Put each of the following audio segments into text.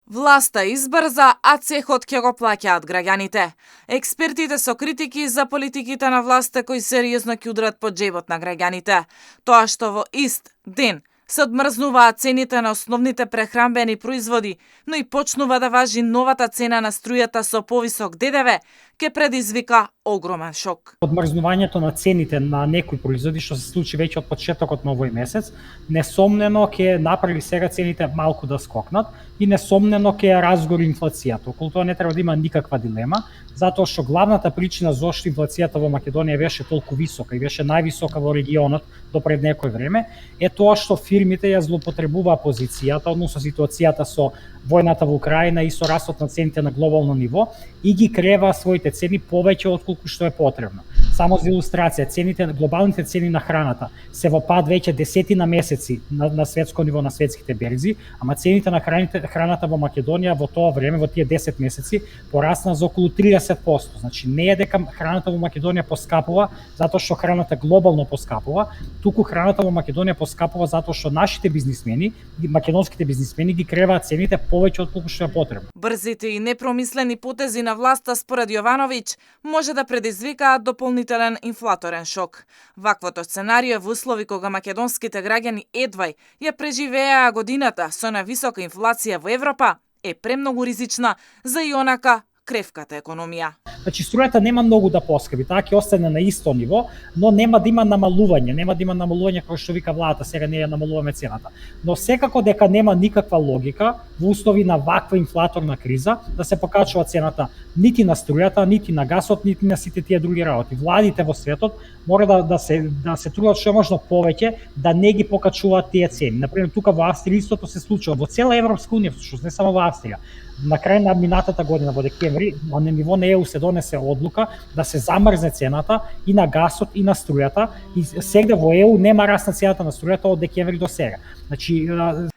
Власта избрза, а цехот ќе го плаќаат граѓаните. Експертите со критики за политиките на власта кои сериозно ќе удрат по џебот на граѓаните. Тоа што во ист ден се одмрзнуваат цените на основните прехранбени производи, но и почнува да важи новата цена на струјата со повисок ДДВ, ќе предизвика огромен шок. Одмрзнувањето на цените на некои производи што се случи веќе од почетокот на овој месец, несомнено ќе направи сега цените малку да скокнат и несомнено ќе ја разгори инфлацијата. Околу тоа не треба да има никаква дилема, затоа што главната причина зошто инфлацијата во Македонија беше толку висока и беше највисока во регионот до пред некој време, е тоа што фирмите ја злоупотребуваа позицијата, односно ситуацијата со војната во Украина и со растот на цените на глобално ниво и ги креваа своите цени повеќе отколку што е потребно. Само за илустрација, глобалните цени на храната се во пад веќе десетина месеци на светско ниво на светските берзи, ама цените на храната во Македонија во тоа време, во тие 10 месеци, порасна за околу 30%. Значи не е дека храната во Македонија поскапува затоа што храната глобално поскапува, туку храната во Македонија поскапува затоа што нашите бизнисмени, македонските бизнисмени ги креваат цените повеќе отколку што е потребно. Брзите и непромислени потези на власта според Јовановиќ може да предизвикаат дополнителен инфлаторен шок. Ваквото сценарио во услови кога македонските граѓани едвај ја преживеа годината со највисока инфлација во Европа е премногу ризична за и онака кревката економија. Значи струјата нема многу да поскапи, таа ќе остане на исто ниво, но нема да има намалување како што вика владата, сега не ја намалуваме цената. Но секако дека нема никаква логика во услови на ваква инфлаторна криза да се покачува цената нити на струјата, нити на гасот, нити на сите тие други работи. Владите во светот мора да се трудат што е можно повеќе да не ги покачуваат тие цени. Например, тука во Австрија истото се случува, во цела Европска унија, всушност не само во Австрија. На крај на минатата година во декември на ниво на ЕУ се донесе одлука да се замрзне цената и на гасот и на струјата и сега во ЕУ нема раст на цената на струјата од декември до сега. Значи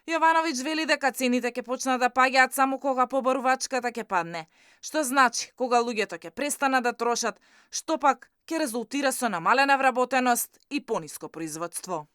Јовановиќ вели дека цените ќе почнат да паѓаат само кога побарувачката ќе падне, што значи кога луѓето ќе престанат да трошат, што пак ќе резултира со намалена вработеност и пониско производство.